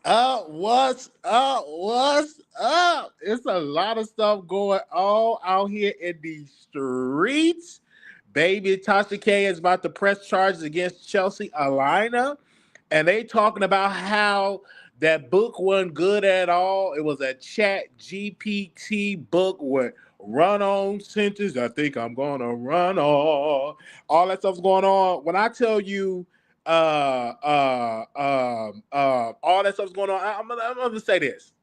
What's up? What's up? It's a lot of stuff going on out here in these streets. Baby, Tasha K is about to press charges against Chelsea Alana. And they talking about how that book wasn't good at all. It was a chat GPT book with run on sentence. I think I'm gonna run on. All that stuff's going on. When I tell you all that stuff's going on. I'm gonna say this.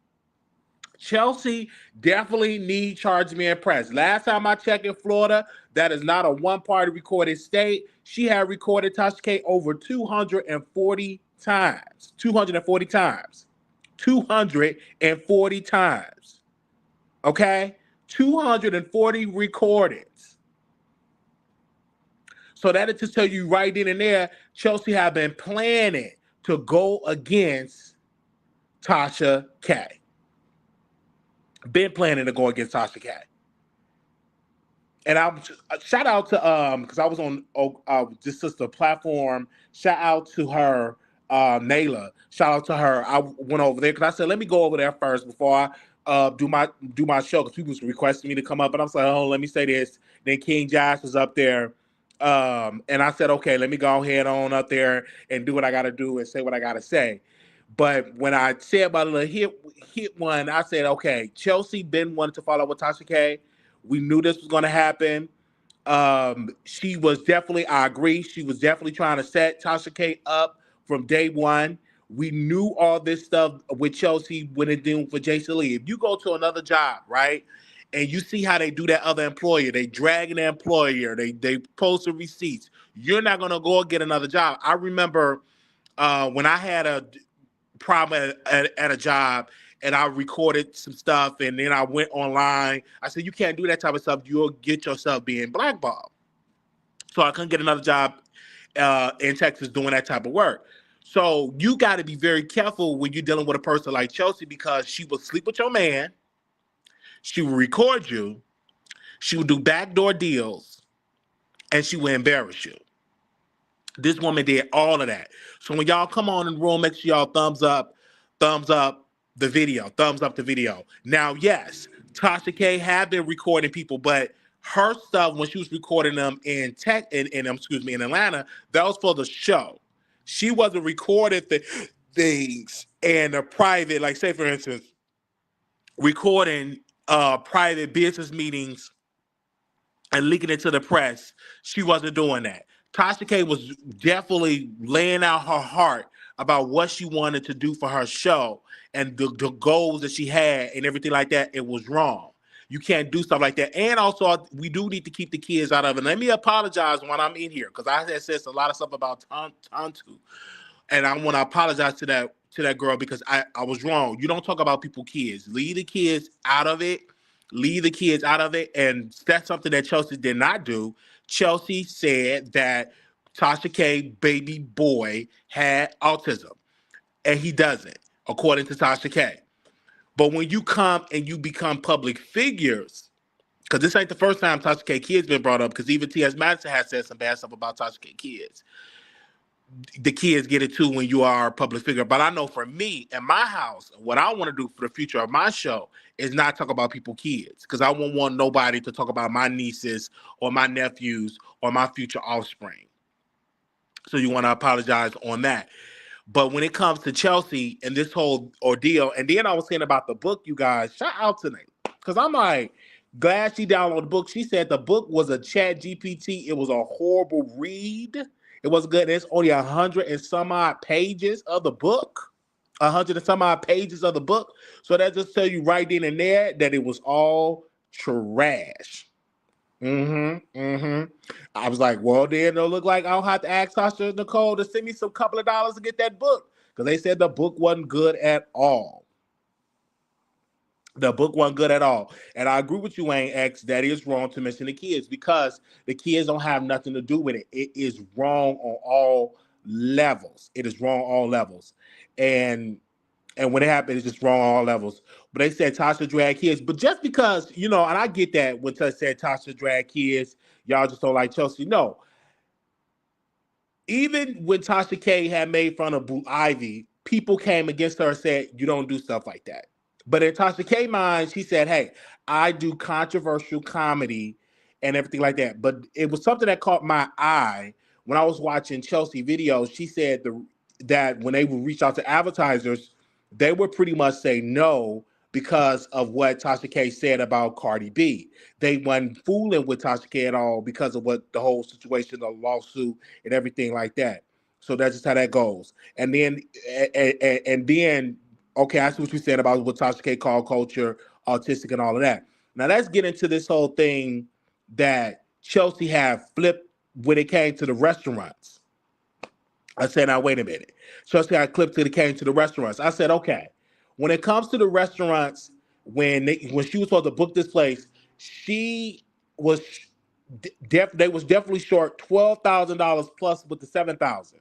Chelsea definitely need charge being pressed. Last time I checked in Florida, that is not a one-party recorded state. She had recorded Tasha K over 240 times. 240 times. 240 times. Okay? 240 recordings. So that is to tell you right then and there, Chelsea have been planning to go against Tasha K. Been planning to go against Tasha K. And I shout out to because I was on this sister platform. Shout out to her, Nayla. Shout out to her. I went over there because I said let me go over there first before I do my show because people was requesting me to come up, and I was like, oh, let me say this. Then King Josh was up there, and I said, okay, let me go ahead on up there and do what I got to do and say what I got to say. But when I said about a little hit one, I said, okay, Chelsea been wanting to follow with Tasha K. We knew this was going to happen. She was definitely, I agree, she was definitely trying to set Tasha K up from day one. We knew all this stuff with Chelsea when it doing for Jason Lee. If you go to another job, right, and you see how they do that other employer, they dragging the employer, they post the receipts. You're not gonna go get another job. I remember when I had a problem at a job and I recorded some stuff and then I went online. I said, you can't do that type of stuff. You'll get yourself being blackballed. So I couldn't get another job in Texas doing that type of work. So you got to be very careful when you're dealing with a person like Chelsea because she will sleep with your man. She will record you. She will do backdoor deals and she will embarrass you. This woman did all of that. So when y'all come on in the room, make sure y'all thumbs up the video, thumbs up the video. Now, yes, Tasha K have been recording people, but her stuff when she was recording them in in Atlanta, that was for the show. She wasn't recording things in a private, like say for instance, recording private business meetings and leaking it to the press. She wasn't doing that. Tasha K was definitely laying out her heart about what she wanted to do for her show and the goals that she had and everything like that. It was wrong. You can't do stuff like that. And also, we do need to keep the kids out of it. Let me apologize when I'm in here because I had said a lot of stuff about Tantu, and I want to apologize to that girl because I was wrong. You don't talk about people's kids. Leave the kids out of it. Leave the kids out of it. And that's something that Chelsea did not do. Chelsea said that Tasha K baby boy had autism, and he doesn't, according to Tasha K. But when you come and you become public figures, because this ain't the first time Tasha K kids been brought up, because even T.S. Madison has said some bad stuff about Tasha K kids. The kids get it too when you are a public figure. But I know for me in my house, what I want to do for the future of my show is not talk about people's kids because I won't want nobody to talk about my nieces or my nephews or my future offspring. So you want to apologize on that. But when it comes to Chelsea and this whole ordeal, and then I was saying about the book, you guys, shout out to Nate. Because I'm like, glad she downloaded the book. She said the book was a chat GPT. It was a horrible read. It was good. There's only 100 and some odd pages of the book. 100 and some odd pages of the book. So that just tell you right then and there that it was all trash. I was like, well, then it'll look like I'll have to ask Tasha and Nicole to send me some couple of dollars to get that book. Because they said the book wasn't good at all. The book wasn't good at all. And I agree with you, Wayne X, that is wrong to mention the kids because the kids don't have nothing to do with it. It is wrong on all levels. It is wrong on all levels. And and when it happened, it's just wrong on all levels. But they said Tasha drag kids. But just because, and I get that when Tasha said Tasha drag kids, y'all just don't like Chelsea. No. Even when Tasha K had made fun of Blue Ivy, people came against her and said, you don't do stuff like that. But in Tasha K mind, she said, hey, I do controversial comedy and everything like that. But it was something that caught my eye when I was watching Chelsea videos. She said that when they would reach out to advertisers, they would pretty much say no because of what Tasha K said about Cardi B. They weren't fooling with Tasha K at all because of what the whole situation, the lawsuit, and everything like that. So that's just how that goes. And then, okay, I see what you said about what Tasha K called culture, autistic, and all of that. Now let's get into this whole thing that Chelsea had flipped when it came to the restaurants. I said, now wait a minute. Chelsea got clipped till it came to the restaurants. I said, okay, when it comes to the restaurants, when she was supposed to book this place, she was they was definitely short $12,000 plus with the 7,000.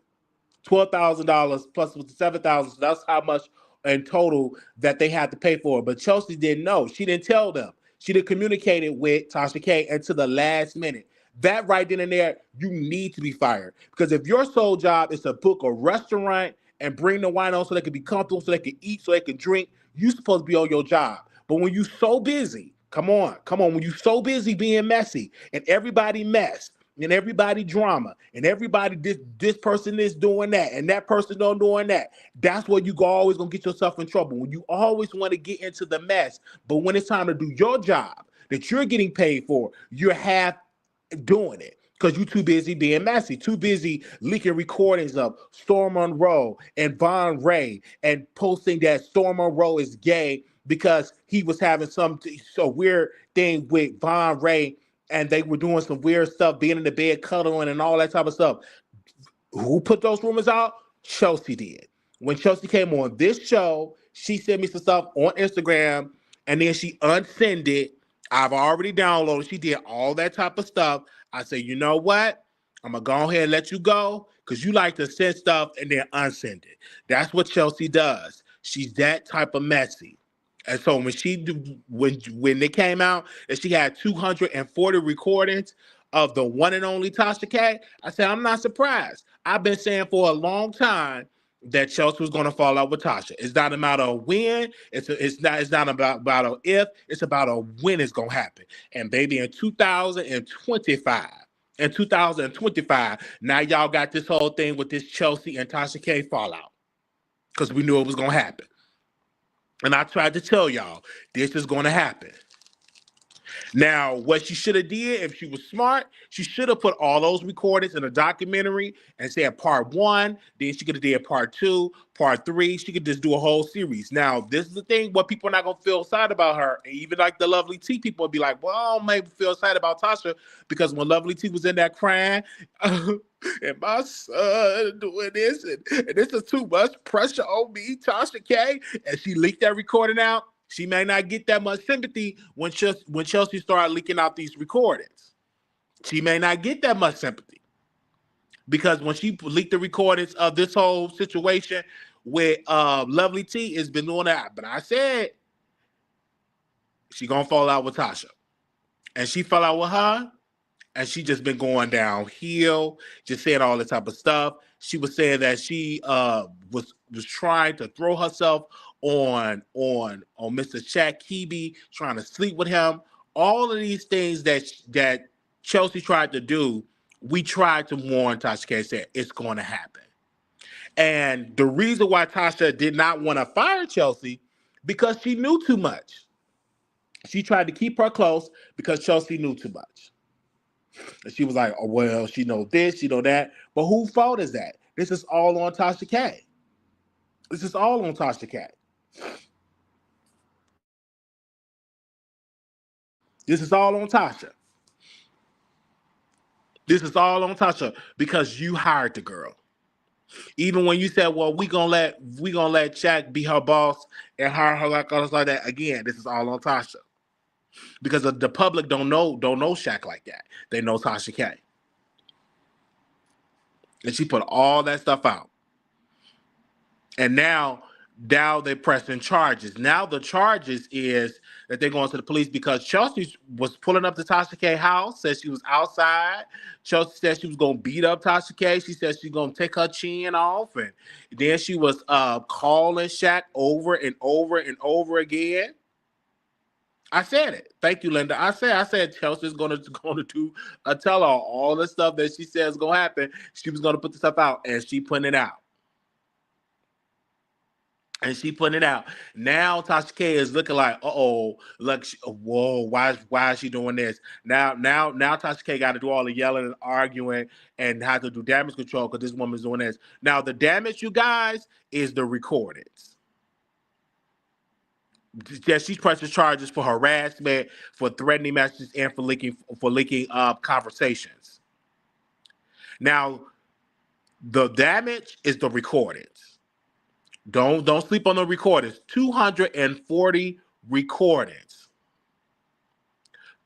$12,000 plus with the 7,000. So that's how much in total that they had to pay for it. But Chelsea didn't know. She didn't tell them. She didn't communicate it with Tasha K until the last minute. That right then and there, you need to be fired. Because if your sole job is to book a restaurant and bring the wine on so they can be comfortable, so they can eat, so they can drink, you're supposed to be on your job. But when you're so busy, come on, when you're so busy being messy and everybody mess, and everybody drama, and everybody this person is doing that, and that person don't doing that. That's where you always gonna get yourself in trouble. When you always want to get into the mess, but when it's time to do your job that you're getting paid for, you're half doing it because you're too busy being messy, too busy leaking recordings of Storm Monroe and Von Ray and posting that Storm Monroe is gay because he was having some so weird thing with Von Ray and they were doing some weird stuff, being in the bed, cuddling, and all that type of stuff. Who put those rumors out? Chelsea did. When Chelsea came on this show, she sent me some stuff on Instagram, and then she unsent it. I've already downloaded. She did all that type of stuff. I said, you know what? I'm going to go ahead and let you go because you like to send stuff and then unsend it. That's what Chelsea does. She's that type of messy. And so when they came out and she had 240 recordings of the one and only Tasha K, I said, I'm not surprised. I've been saying for a long time that Chelsea was going to fall out with Tasha. It's not a matter of when. It's not about a if. It's about a when it's going to happen. And baby, in 2025, now y'all got this whole thing with this Chelsea and Tasha K fallout because we knew it was going to happen. And I tried to tell y'all, this is going to happen. Now, what she should have did, if she was smart, she should have put all those recordings in a documentary and said part 1, then she could have did part 2, part 3. She could just do a whole series. Now, this is the thing, what people are not going to feel sad about her. And even like the Lovely T people will be like, well, I don't maybe feel sad about Tasha because when Lovely T was in that crying, and my son doing this, and this is too much pressure on me, Tasha K, and she leaked that recording out. She may not get that much sympathy when Chelsea started leaking out these recordings. She may not get that much sympathy because when she leaked the recordings of this whole situation with Lovely T, it's been doing that. But I said she gonna fall out with Tasha, and she fell out with her, and she just been going downhill, just saying all this type of stuff. She was saying that she was trying to throw herself on Mr. Shaq Kebe, trying to sleep with him. All of these things that Chelsea tried to do, we tried to warn Tasha K, said it's going to happen. And the reason why Tasha did not want to fire Chelsea, because she knew too much. She tried to keep her close because Chelsea knew too much. And she was like, oh, well, she know this, she know that. But whose fault is that? This is all on Tasha K. This is all on Tasha K. This is all on Tasha. This is all on Tasha because you hired the girl. Even when you said, well, we gonna let Shaq be her boss and hire her like that. Again, this is all on Tasha. Because the public don't know Shaq like that. They know Tasha K. And she put all that stuff out. And now Now they're pressing charges. Now the charges is that they're going to the police because Chelsea was pulling up to Tasha K house, said she was outside. Chelsea said she was going to beat up Tasha K. She said she's going to take her chin off. And then she was calling Shaq over and over and over again. I said it. Thank you, Linda. I said Chelsea's gonna do a tell all the stuff that she says is gonna happen. She was gonna put the stuff out, and she putting it out. And she putting it out. Now Tasha K is looking like, look, whoa, why is she doing this? Now Tasha K got to do all the yelling and arguing and have to do damage control because this woman's doing this. Now the damage, you guys, is the recordings. Yeah, she's pressing charges for harassment, for threatening messages, and for leaking conversations. Now, the damage is the recordings. Don't sleep on the recordings. 240 recordings.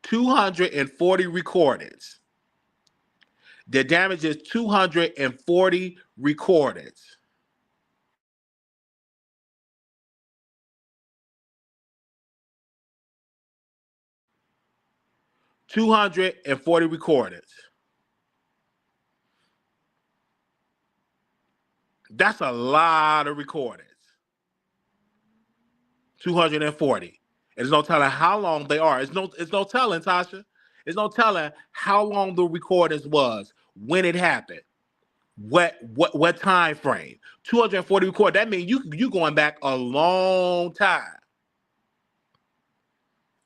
240 recordings. The damage is 240 recordings. $240 recordings. That's a lot of recordings. 240. There's no telling how long they are. It's no telling, Tasha. It's no telling how long the recordings was, when it happened, what time frame. 240 record. That means you going back a long time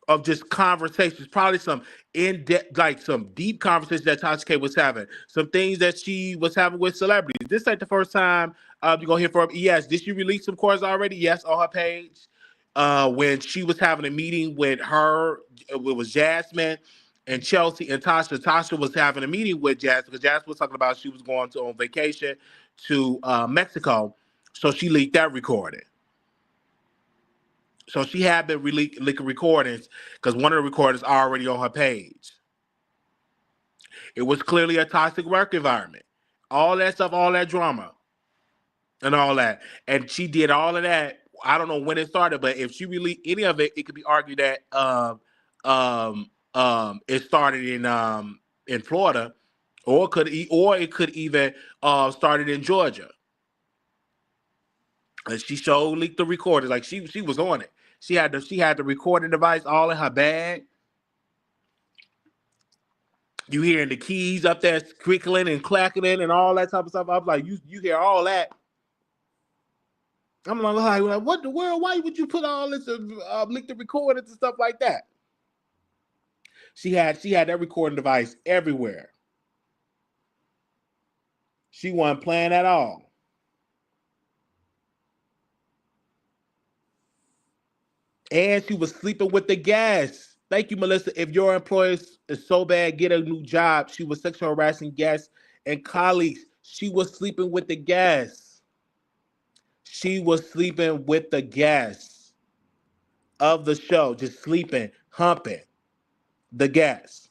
of just conversations, probably some in-depth, like some deep conversations that Tasha K was having, some things that she was having with celebrities. This ain't the first time you're gonna hear from. Yes, did she release some chords already? Yes, on her page. When she was having a meeting with her, it was Jasmine and Chelsea and Tasha. Tasha was having a meeting with Jasmine because Jasmine was talking about she was going on vacation to Mexico, so she leaked that recording. So she had been leaking recordings because one of the recordings are already on her page. It was clearly a toxic work environment. All that stuff, all that drama, and all that. And she did all of that. I don't know when it started, but if she released any of it, it could be argued that it started in Florida, or it could even started in Georgia. And she showed leaked the recording, like she was on it. She had the recording device all in her bag. You hearing the keys up there crickling and clacking and all that type of stuff. I was like, you hear all that. I'm like, what the world? Why would you put all this leak the recordings and stuff like that? She had that recording device everywhere. She wasn't playing at all. And she was sleeping with the guests. Thank you, Melissa. If your employer is so bad, get a new job. She was sexual harassing guests and colleagues. She was sleeping with the guests. She was sleeping with the guests of the show, just sleeping, humping the guests.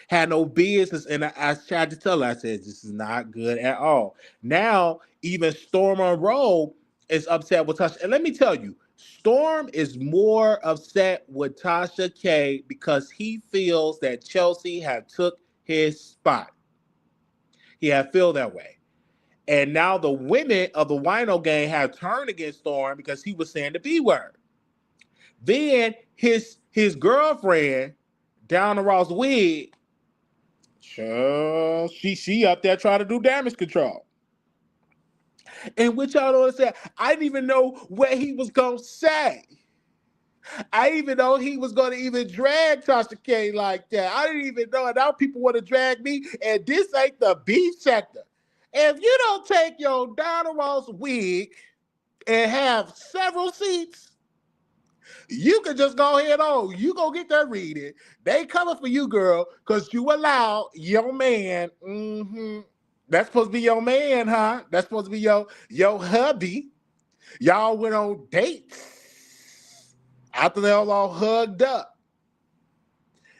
Had no business, and I tried to tell her, I said, this is not good at all. Now, even Storm Monroe is upset with Tasha. And let me tell you, Storm is more upset with Tasha K because he feels that Chelsea had took his spot. He had feel that way. And now the women of the Wino gang have turned against Storm because he was saying the B word. Then his girlfriend, down the Ross wig, she up there trying to do damage control. And what y'all don't understand, I didn't even know what he was gonna say. I didn't even know he was gonna even drag Tasha K like that. I didn't even know. And now people want to drag me, and this ain't the beef sector. If you don't take your Donna Ross wig and have several seats, you can just go ahead on. You go get that reading. They coming for you, girl, because you allow your man. That's supposed to be your man, huh? That's supposed to be your hubby. Y'all went on dates after they all hugged up.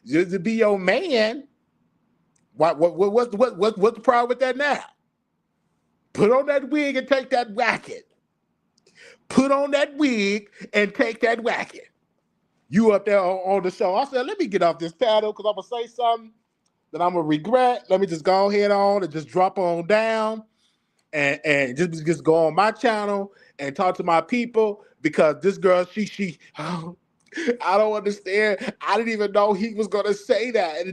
Just to be your man. What's the problem with that now? Put on that wig and take that racket. Put on that wig and take that racket. You up there on the show. I said, let me get off this paddle because I'm going to say something that I'm going to regret. Let me just go ahead on and just drop on down and just go on my channel and talk to my people because this girl, she I don't understand. I didn't even know he was gonna say that.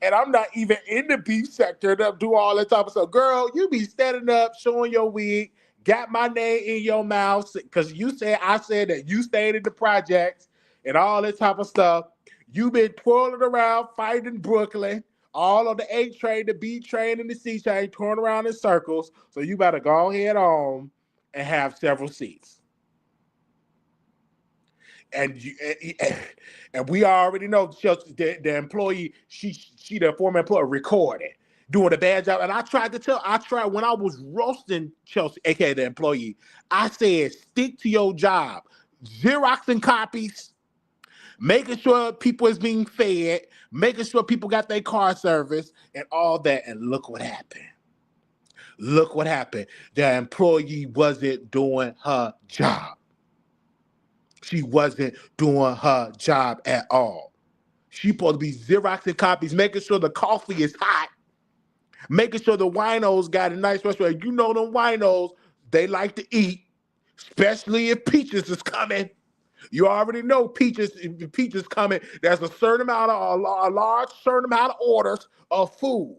And I'm not even in the beef sector to do all that type of stuff. Girl, you be standing up, showing your wig, got my name in your mouth because I said that you stayed in the projects and all that type of stuff. You been twirling around fighting Brooklyn, all on the A train, the B train, and the C train, touring around in circles. So you better go ahead on and have several seats. And we already know the employee, she the former employee recorded doing a bad job. And I tried when I was roasting Chelsea, aka the employee, I said, stick to your job. Xeroxing copies, making sure people is being fed, making sure people got their car service and all that. And look what happened. Look what happened. The employee wasn't doing her job. She wasn't doing her job at all. She supposed to be Xeroxing copies, making sure the coffee is hot, making sure the winos got a nice restaurant. You know them winos, they like to eat, especially if Peaches is coming. You already know Peaches coming. There's a large certain amount of orders of food.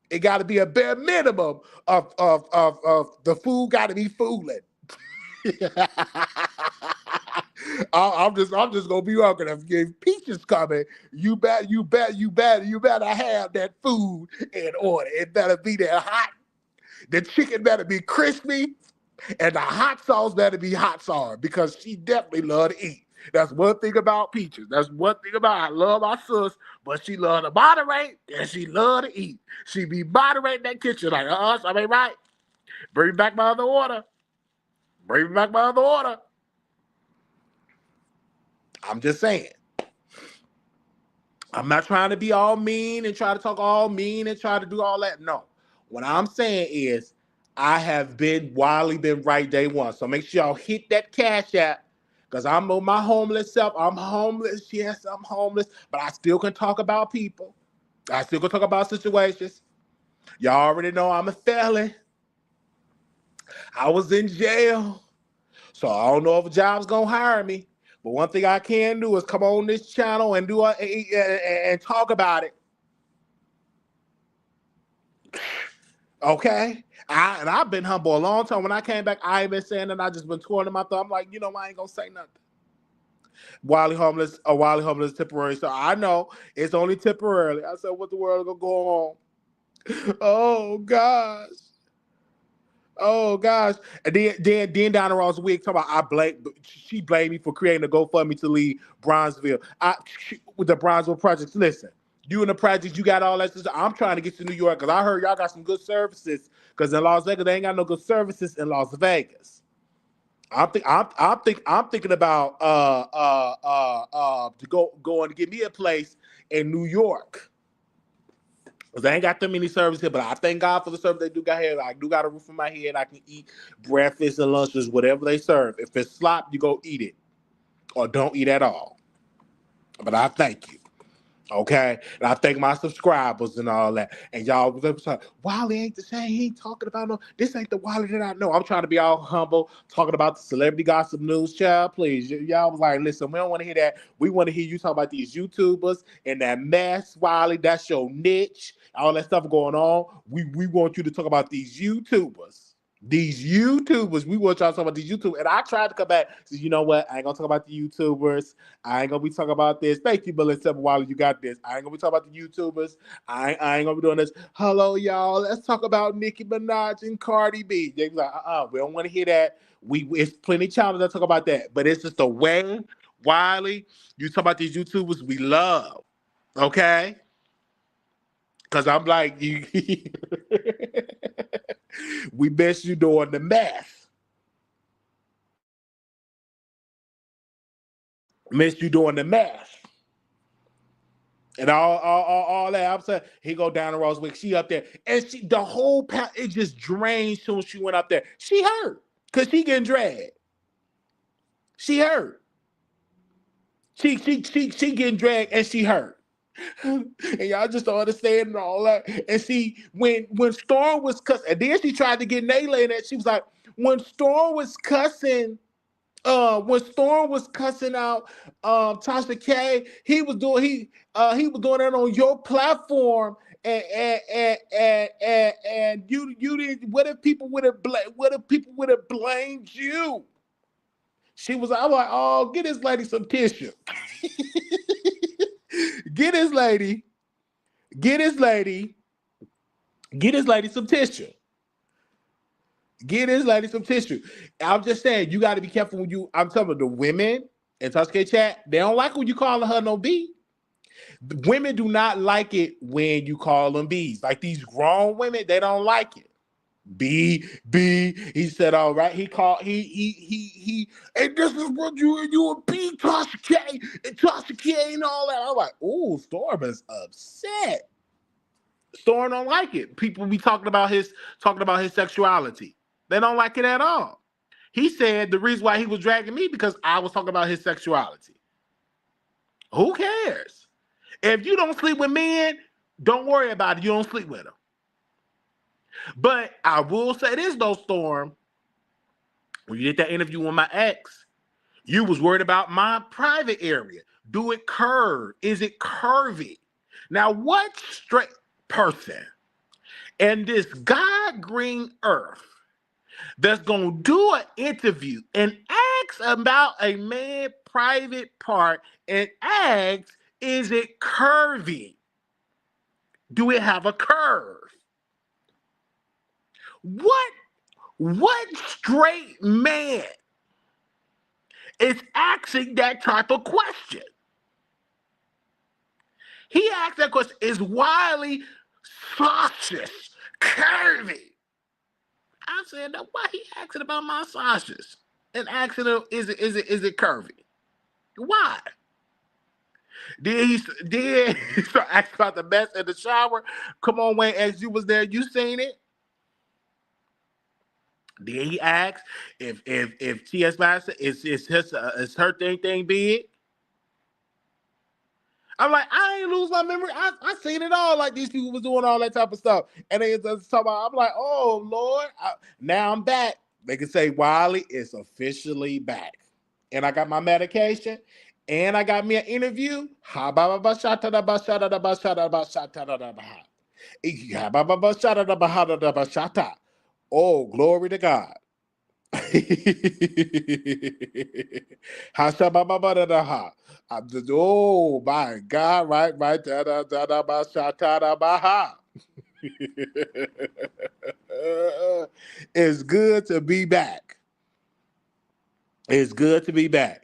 It got to be a bare minimum of the food got to be fooling. I'm just gonna be walking. If Peaches coming, you better have that food in order. It better be that hot. The chicken better be crispy, and the hot sauce better be hot sauce because she definitely love to eat. That's one thing about Peaches. That's one thing about I love my sis, but she love to moderate and she love to eat. She be moderating that kitchen like, I mean, right? Bring me back my other order. Bring me back my other order. I'm just saying. I'm not trying to be all mean and try to talk all mean and try to do all that. No. What I'm saying is I have been right day one. So make sure y'all hit that Cash App because I'm on my homeless self. I'm homeless. Yes, I'm homeless. But I still can talk about people. I still can talk about situations. Y'all already know I'm a felon. I was in jail. So I don't know if a job's going to hire me. But one thing I can do is come on this channel and and talk about it. Okay? I've been humble a long time. When I came back, I ain't been saying that. I just been twirling my thumb. I'm like, I ain't going to say nothing. Wiley homeless temporary. So I know it's only temporarily. I said, what the world going to go on? Oh, gosh. Oh gosh! And then Donna Ross wig talking about she blamed me for creating a GoFundMe to leave Bronzeville. With the Bronzeville projects. Listen, you in the projects, you got all that stuff. I'm trying to get to New York because I heard y'all got some good services. Because in Las Vegas, they ain't got no good services in Las Vegas. I'm thinking about to go and get me a place in New York. Because I ain't got that many services here, but I thank God for the service they do got here. I do got a roof on my head. I can eat breakfast and lunches, whatever they serve. If it's slop, you go eat it. Or don't eat at all. But I thank you. Okay? And I thank my subscribers and all that. And y'all was like, Wiley ain't the same. He ain't talking about no. This ain't the Wiley that I know. I'm trying to be all humble, talking about the celebrity gossip news, child. Please. Y'all was like, listen, we don't want to hear that. We want to hear you talk about these YouTubers and that mess, Wiley. That's your niche. All that stuff going on. We want you to talk about these YouTubers. These YouTubers, we want y'all to talk about these YouTubers. And I tried to come back. So you know what? I ain't gonna talk about the YouTubers. I ain't gonna be talking about this. Thank you, Melissa Wiley. You got this. I ain't gonna be talking about the YouTubers. I ain't gonna be doing this. Hello, y'all. Let's talk about Nicki Minaj and Cardi B. They be like, we don't want to hear that. It's plenty of channels that talk about that. But it's just the way, Wiley, you talk about these YouTubers we love. Okay? Because I'm like, we miss you doing the math. Miss you doing the math. And all that. I'm saying he go down to Rosewick. She up there, and the whole it just drained soon as she went up there. She hurt because she getting dragged. She hurt. She getting dragged and she hurt. And y'all just don't understand and all that. And see, when Storm was cussing, and then she tried to get Nayla in that, she was like, when Storm was cussing out Tasha K, he was doing that on your platform, and you didn't. What if people would have blamed you? She was. I'm like, oh, get this lady some tissue. Get this lady some tissue. Get this lady some tissue. I'm just saying, you got to be careful when you. I'm telling you, the women in Tuscany chat, they don't like when you calling her no B. Women do not like it when you call them B's. Like these grown women, they don't like it. B. He said, all right. He called. He. And this is what you a B, Tasha K, and Tasha K, and all that. I'm like, ooh, Storm is upset. Storm don't like it. People be talking about his sexuality. They don't like it at all. He said the reason why he was dragging me because I was talking about his sexuality. Who cares? If you don't sleep with men, don't worry about it. You don't sleep with them. But I will say this though, Storm. When you did that interview with my ex, you was worried about my private area. Do it curve? Is it curvy? Now, what straight person in this God green earth that's gonna do an interview and ask about a man private part and ask, is it curvy? Do it have a curve? What straight man is asking that type of question? He asked that question, is Wiley sausages curvy? I said, no, why he asking about my sausages? And asking him, is it curvy? Why? Then he start asking about the mess in the shower. Come on, Wayne, as you was there, you seen it? Then he asked if T.S. Madison is her thing big. I'm like, I ain't lose my memory. I seen it all. Like these people was doing all that type of stuff, and they just talking about. I'm like, oh Lord, now I'm back. They can say Wiley is officially back, and I got my medication, and I got me an interview. Oh, glory to God. Oh my God, right. It's good to be back. It's good to be back.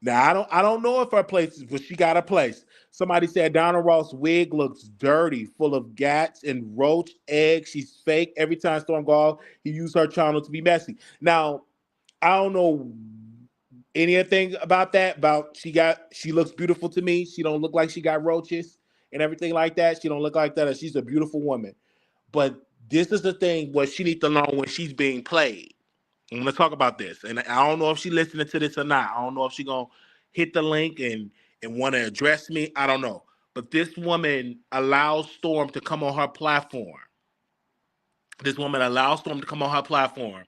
Now I don't know if her place, but she got a place. Somebody said Donna Ross' wig looks dirty, full of gats and roach eggs. She's fake. Every time Storm goes, he used her channel to be messy. Now, I don't know anything about that. She looks beautiful to me. She don't look like she got roaches and everything like that. She don't look like that. She's a beautiful woman. But this is the thing what she needs to learn when she's being played. I'm gonna talk about this, and I don't know if she's listening to this or not. I don't know if she's gonna hit the link and want to address me. I don't know, but this woman allows Storm to come on her platform. This woman allows Storm to come on her platform.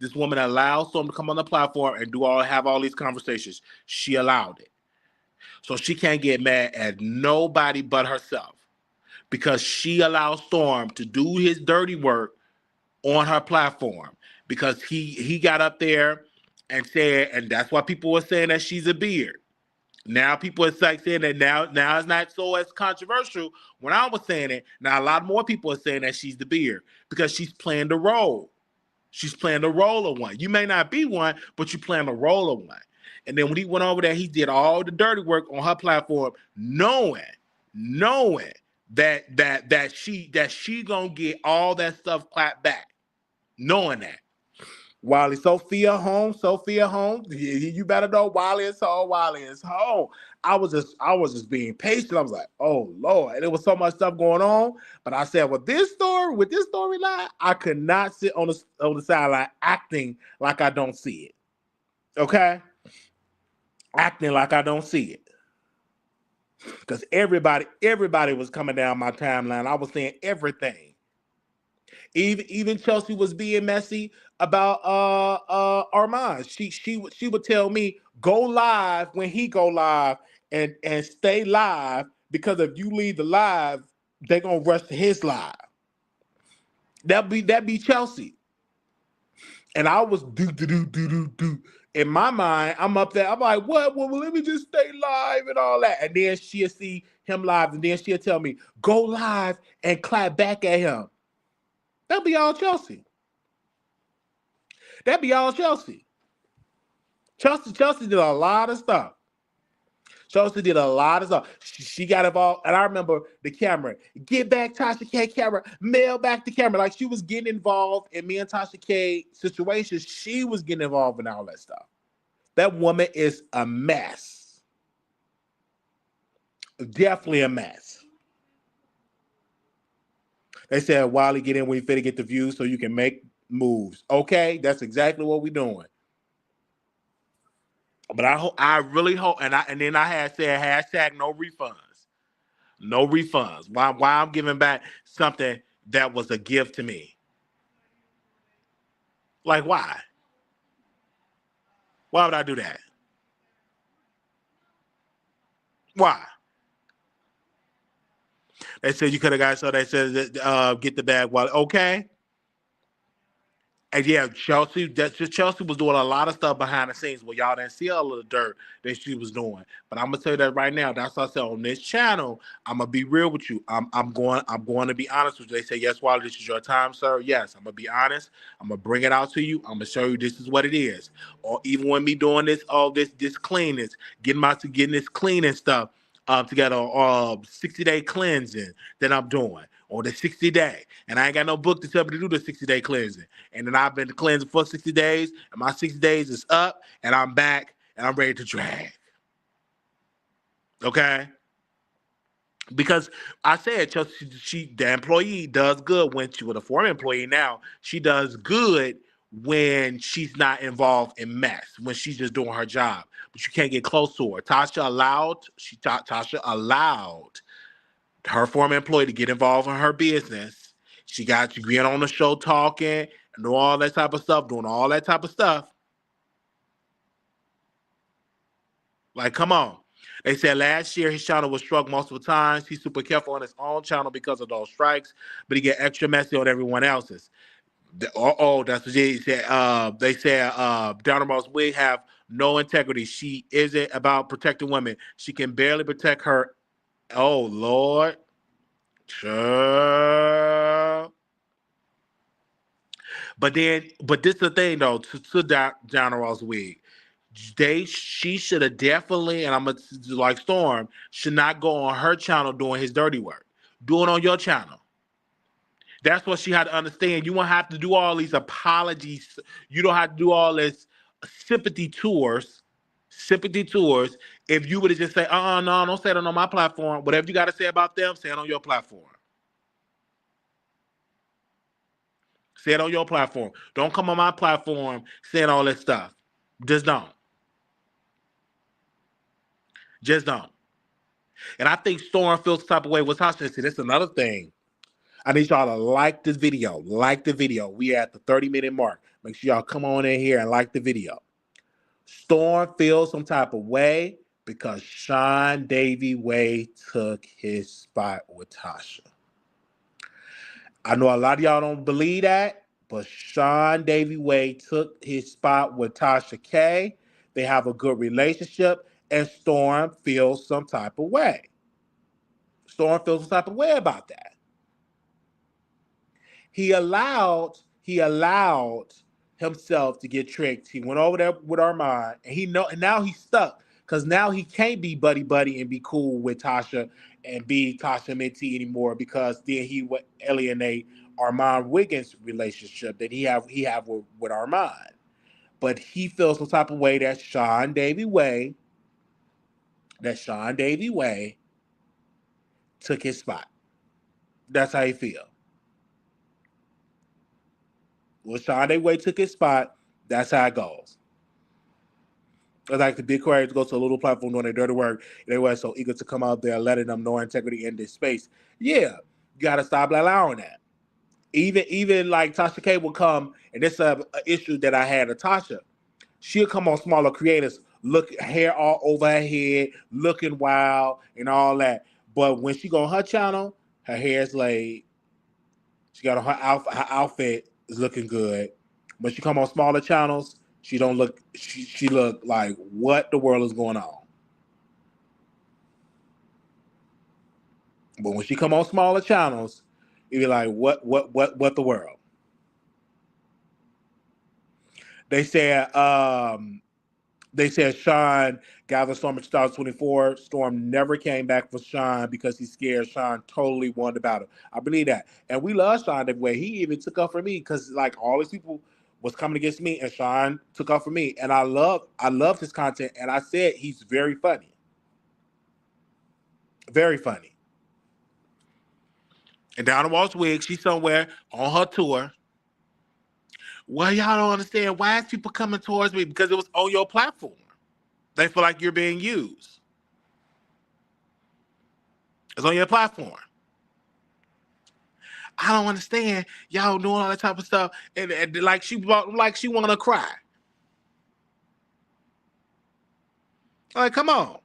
This woman allows Storm to come on the platform and have all these conversations. She allowed it, so she can't get mad at nobody but herself because she allows Storm to do his dirty work on her platform. Because he got up there and said, and that's why people were saying that she's a beard. Now people are like saying that now it's not so as controversial. When I was saying it, now a lot more people are saying that she's the beard because she's playing the role. She's playing the role of one. You may not be one, but you're playing the role of one. And then when he went over there, he did all the dirty work on her platform, knowing that she gonna get all that stuff clapped back, knowing that. Wiley, Sophia home, Sophia home. You better know Wiley is home, Wiley is home. I was just being patient. I was like, oh Lord. And there was so much stuff going on. But I said, with this storyline, I could not sit on the sideline acting like I don't see it. Okay? Acting like I don't see it. Because everybody was coming down my timeline. I was saying everything. Even Chelsea was being messy about Armand. She would tell me go live when he go live and stay live because if you leave the live, they're gonna rush to his live. That be Chelsea. And I was do. In my mind, I'm up there. I'm like, what? Well, let me just stay live and all that. And then she'll see him live, and then she'll tell me, go live and clap back at him. That'll be all Chelsea. That'd be all Chelsea. Chelsea did a lot of stuff. Chelsea did a lot of stuff. She got involved, and I remember the camera. Get back, Tasha K. Camera. Mail back the camera. Like she was getting involved in me and Tasha K. situations. She was getting involved in all that stuff. That woman is a mess. Definitely a mess. They said, Wiley, get in when you fit to get the views so you can make moves. Okay, that's exactly what we're doing. But I really hope, and then I had said hashtag no refunds, no refunds. Why I'm giving back something that was a gift to me? Like why? Why would I do that? Why? They said you could have got so they said get the bag. Well, okay. And yeah, Chelsea was doing a lot of stuff behind the scenes where y'all didn't see all of the dirt that she was doing. But I'm gonna tell you that right now. That's what I said on this channel. I'm gonna be real with you. I'm going to be honest with you. They say, yes, Wally, this is your time, sir. Yes, I'm gonna be honest. I'm gonna bring it out to you. I'm gonna show you this is what it is. Or even when me doing this cleanness, getting this cleaning stuff together, 60-day cleansing that I'm doing, or the 60-day. And I ain't got no book to tell me to do the 60-day cleansing. And then I've been cleansing for 60 days, and my 60 days is up, and I'm back, and I'm ready to drag. Okay? Because I said the employee does good when she was a former employee now. She does good when she's not involved in mess, when she's just doing her job. But you can't get close to her. Tasha allowed her former employee to get involved in her business. She got you getting on the show talking and doing all that type of stuff, doing all that type of stuff. Like, come on. They said last year his channel was struck multiple times. He's super careful on his own channel because of those strikes, but he get extra messy on everyone else's. That's what they said. They said Donna Ross Wig have no integrity. She isn't about protecting women. She can barely protect her. Oh Lord. Sure. But this is the thing though, to Donna Ross Wig. She should have definitely, and I'm gonna like Storm, should not go on her channel doing his dirty work. Do it on your channel. That's what she had to understand. You won't have to do all these apologies. You don't have to do all this sympathy tours. Sympathy tours. If you would have just say, no, don't say it on my platform. Whatever you got to say about them, say it on your platform. Say it on your platform. Don't come on my platform saying all this stuff. Just don't. Just don't. And I think Storm feels the type of way with Tasha. See, that's another thing. I need y'all to like this video. Like the video. We at the 30-minute mark. Make sure y'all come on in here and like the video. Storm feels some type of way because Sean Davy Way took his spot with Tasha. I know a lot of y'all don't believe that, but Sean Davy Way took his spot with Tasha K. They have a good relationship, and Storm feels some type of way. Storm feels some type of way about that. He allowed himself to get tricked. He went over there with Armand, and and now he's stuck because now he can't be buddy buddy and be cool with Tasha and be Tasha mentee anymore because then he would alienate Armand Wiggins' relationship that he have with Armand. But he feels some type of way that Sean Davy Way took his spot. That's how he feel. When Sean Davy Way took his spot, that's how it goes. It's like the big creators go to a little platform doing their dirty work. They were so eager to come out there letting them know integrity in this space. Yeah, you gotta stop allowing that. Even like Tasha K will come, and this is a issue that I had with Tasha. She'll come on smaller creators, look hair all over her head, looking wild and all that. But when she go on her channel, her hair's laid. She got on her outfit is looking good. When she come on smaller channels, she don't look. She look like what the world is going on. But when she come on smaller channels, you be like, what the world? They said Sean gathered Storm in 2024. Storm never came back for Sean because he's scared Sean totally won the battle. I believe that. And we love Sean that way. He even took up for me because like all these people was coming against me and Sean took up for me. And I love his content. And I said he's very funny. Very funny. And Donna Walsh Wig, she's somewhere on her tour. Well, y'all don't understand. Why is people coming towards me? Because it was on your platform. They feel like you're being used. It's on your platform. I don't understand y'all doing all that type of stuff, and like she want to cry. Like, come on.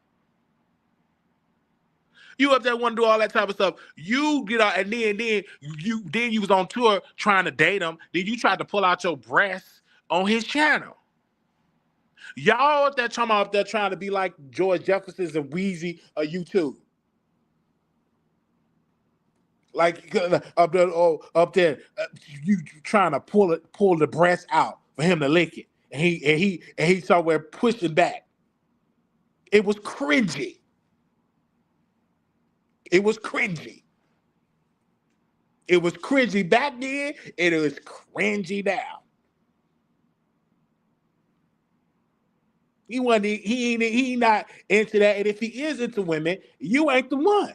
You up there want to do all that type of stuff. You get out, and then you was on tour trying to date him. Then you tried to pull out your breasts on his channel. Y'all up there trying to be like George Jefferson's and Wheezy or YouTube. Like up there, you trying to pull the breast out for him to lick it, and he somewhere pushing back. It was cringy. It was cringy. It was cringy back then, and it was cringy now. He not into that, and if he is into women, you ain't the one.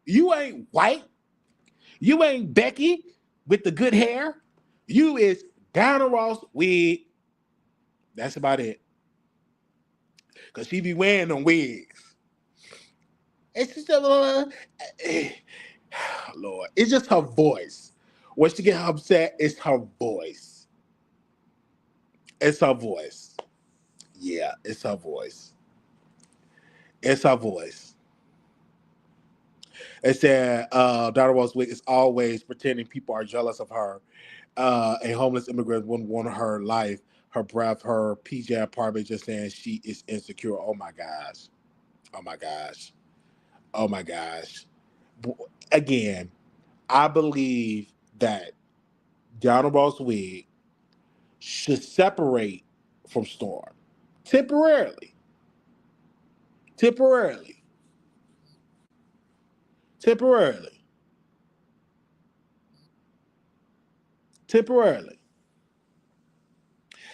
You ain't white. You ain't Becky with the good hair. You is Donna Ross Wig. That's about it. Because she be wearing them wigs. It's just Lord. It's just her voice. When she get upset, it's her voice. It's her voice. Yeah, it's her voice. It's her voice. It said Donna Ross Wig is always pretending people are jealous of her. A homeless immigrant wouldn't want her life, her breath, her PJ apartment, just saying she is insecure. Oh my gosh. Oh my gosh. Oh my gosh. Again, I believe that Donna Ross Wig should separate from Storm temporarily. Temporarily. Temporarily. Temporarily.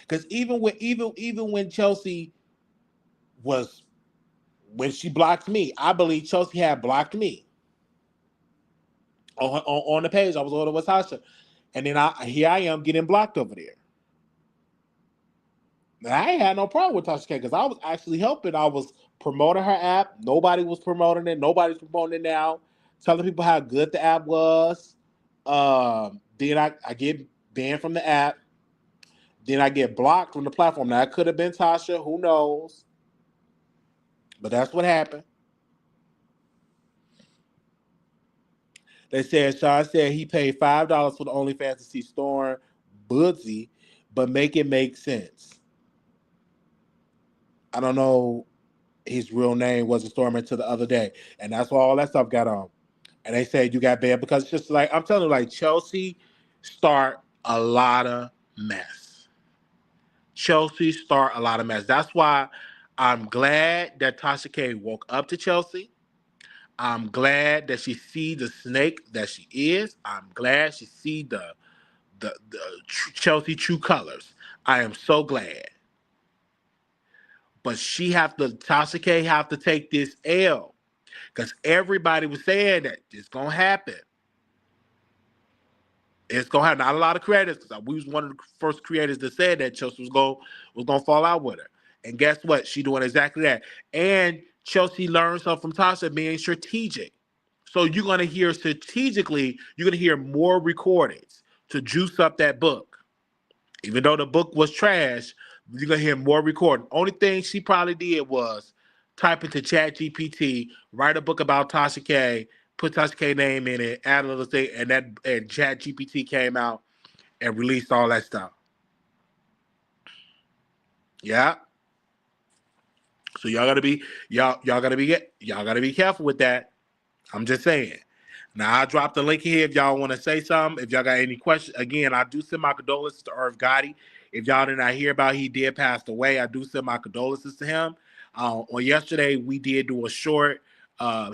Because even when Chelsea was when she blocked me, I believe Chelsea had blocked me on the page. I was on with Tasha, and then here I am getting blocked over there. And I ain't had no problem with Tasha K because I was actually helping. I was promoting her app. Nobody was promoting it. Nobody's promoting it now. Telling people how good the app was. Then I get banned from the app. Then I get blocked from the platform. Now, it could have been Tasha. Who knows? But that's what happened. They said Sean said he paid $5 for the OnlyFans to see Storm Bootsy, but make it make sense. I don't know his real name wasn't Storm until the other day. And that's why all that stuff got on. And they said you got banned because it's just like, I'm telling you, like Chelsea start a lot of mess. Chelsea start a lot of mess. That's why I'm glad that Tasha K woke up to Chelsea. I'm glad that she see the snake that she is. I'm glad she see the Chelsea true colors. I am so glad. But Tasha K have to take this L. Because everybody was saying that it's gonna happen. It's gonna have not a lot of creators. Because we was one of the first creators that said that Chelsea was gonna fall out with her. And guess what? She doing exactly that. And Chelsea learned something from Tasha being strategic. So you're gonna hear strategically. You're gonna hear more recordings to juice up that book. Even though the book was trash, you're gonna hear more recording. Only thing she probably did was type into Chat GPT, write a book about Tasha K, put Tasha K name in it, add a little thing, and Chat GPT came out and released all that stuff. Yeah. So y'all gotta be careful with that. I'm just saying. Now I dropped the link here if y'all want to say something. If y'all got any questions, again, I do send my condolences to Irv Gotti. If y'all did not hear about, he did pass away. I do send my condolences to him. On yesterday, we did do a short.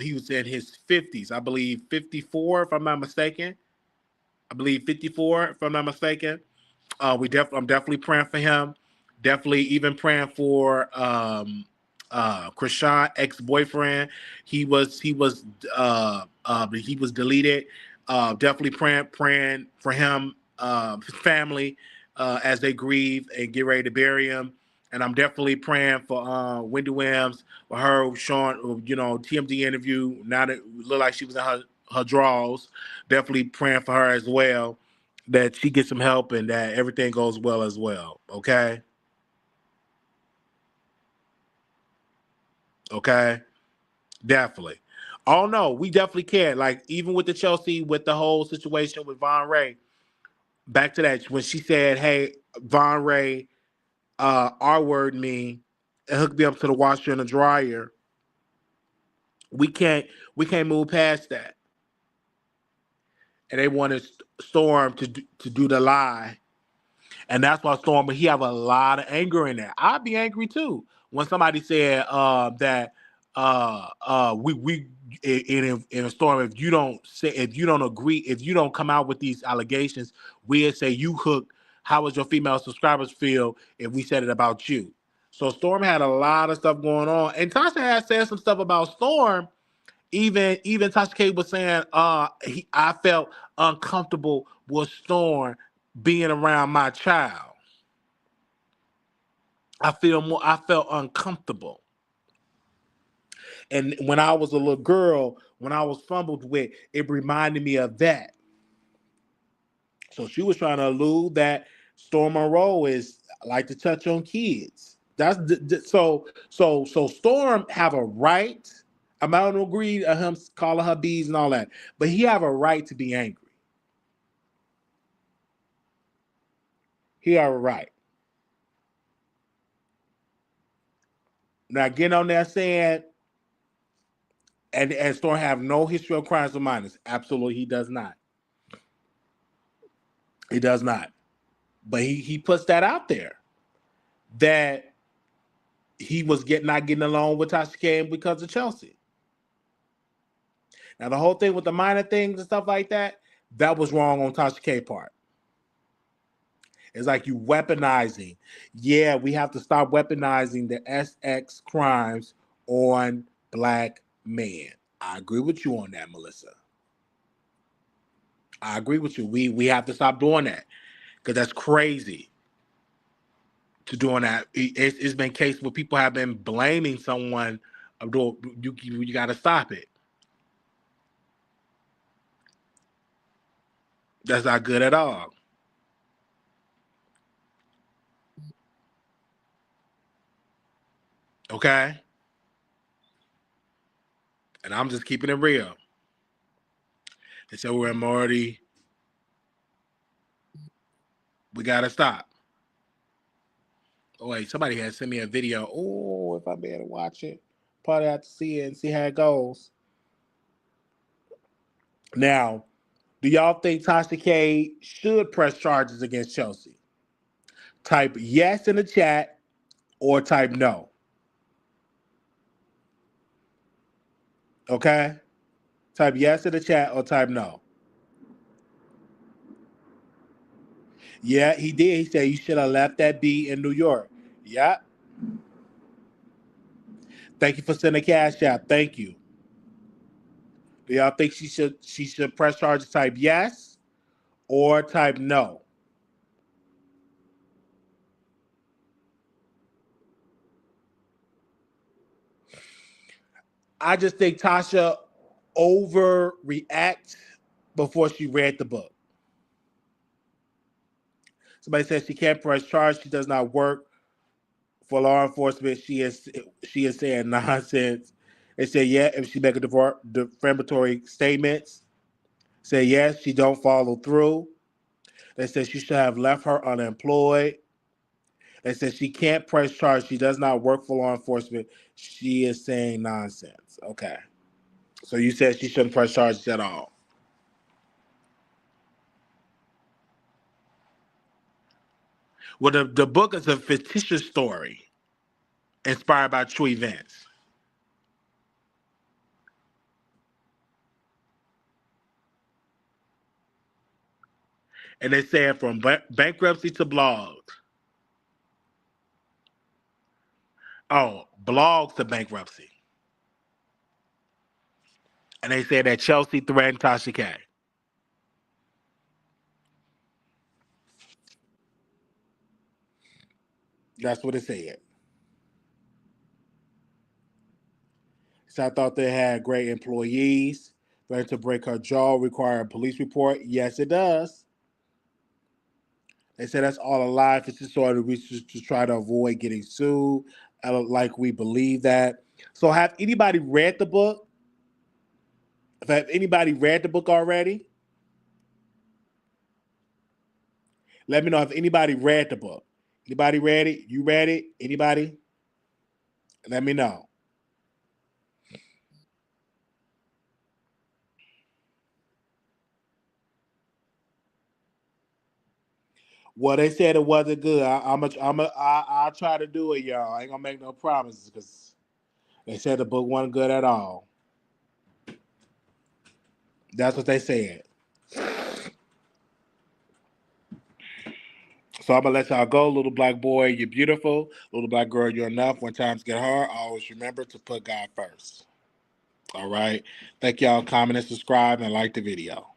He was in his 50s, I believe 54, if I'm not mistaken. I believe 54, if I'm not mistaken. I'm definitely praying for him. Definitely even praying for Krishan ex-boyfriend. He was deleted. Definitely praying for him, his family, as they grieve and get ready to bury him. And I'm definitely praying for Wendy Williams, for her showing, TMZ interview. Now that it looked like she was in her drawers, definitely praying for her as well, that she gets some help and that everything goes well as well. Okay. Okay. Definitely. Oh no, we definitely can. Like even with the Chelsea, with the whole situation with Von Ray, back to that when she said, "Hey, Von Ray, R-word me and hook me up to the washer and the dryer." We can't we can't move past that. And they wanted Storm to do the lie. And that's why Storm, he have a lot of anger in there. I'd be angry too when somebody said that we in a Storm, if you don't agree, if you don't come out with these allegations, we'd say you hooked. How would your female subscribers feel if we said it about you? So Storm had a lot of stuff going on, and Tasha had said some stuff about Storm. Even Tasha K was saying, I felt uncomfortable with Storm being around my child. I felt uncomfortable. And when I was a little girl, when I was fumbled with, it reminded me of that. So she was trying to allude that Storm Monroe is like to touch on kids. So Storm have a right. I'm not gonna agree to him calling her bees and all that, but he have a right to be angry. He have a right. Now getting on there saying and Storm have no history of crimes with minors. Absolutely, he does not. He does not. But he puts that out there that he was not getting along with Tasha K because of Chelsea. Now the whole thing with the minor things and stuff like that, that was wrong on Tasha K part. It's like you weaponizing. Yeah, we have to stop weaponizing the SX crimes on black men. I agree with you on that, Melissa. I agree with you. We have to stop doing that because that's crazy. To doing that, it's been cases where people have been blaming someone. You got to stop it. That's not good at all. Okay, and I'm just keeping it real. They said we're Marty. We got to stop. Oh wait, somebody had sent me a video. Oh, if I be able to watch it, probably have to see it and see how it goes. Now, do y'all think Tasha K should press charges against Chelsea? Type yes in the chat or type no. Okay? Type yes in the chat or type no. Yeah, he did. He said you should have left that B in New York. Yeah. Thank you for sending a cash out. Thank you. Do y'all think she should press charges? Type yes or type no. I just think Tasha overreact before she read the book. Somebody says she can't press charge. She does not work for law enforcement. She is saying nonsense. They say yeah if she make a defamatory statements. Say yes she don't follow through. They said she should have left her unemployed. They said she can't press charge. She does not work for law enforcement. She is saying nonsense. Okay. So you said she shouldn't press charges at all. Well, the book is a fictitious story inspired by true events. And they said from bankruptcy to blogs. Oh, blogs to bankruptcy. And they said that Chelsea threatened Tasha K. That's what it said. So I thought they had great employees. Threatened to break her jaw, require a police report. Yes, it does. They said that's all a lie. It's just sort of research to try to avoid getting sued. I don't like we believe that. So have anybody read the book? Have anybody read the book already? Let me know if anybody read the book. Anybody read it? You read it? Anybody? Let me know. Well, they said it wasn't good. I'll try to do it, y'all. I ain't gonna make no promises because they said the book wasn't good at all. That's what they said. So I'm gonna let y'all go. Little black boy, you're beautiful. Little black girl, you're enough. When times get hard, always remember to put God first. All right. Thank y'all. Comment and subscribe and like the video.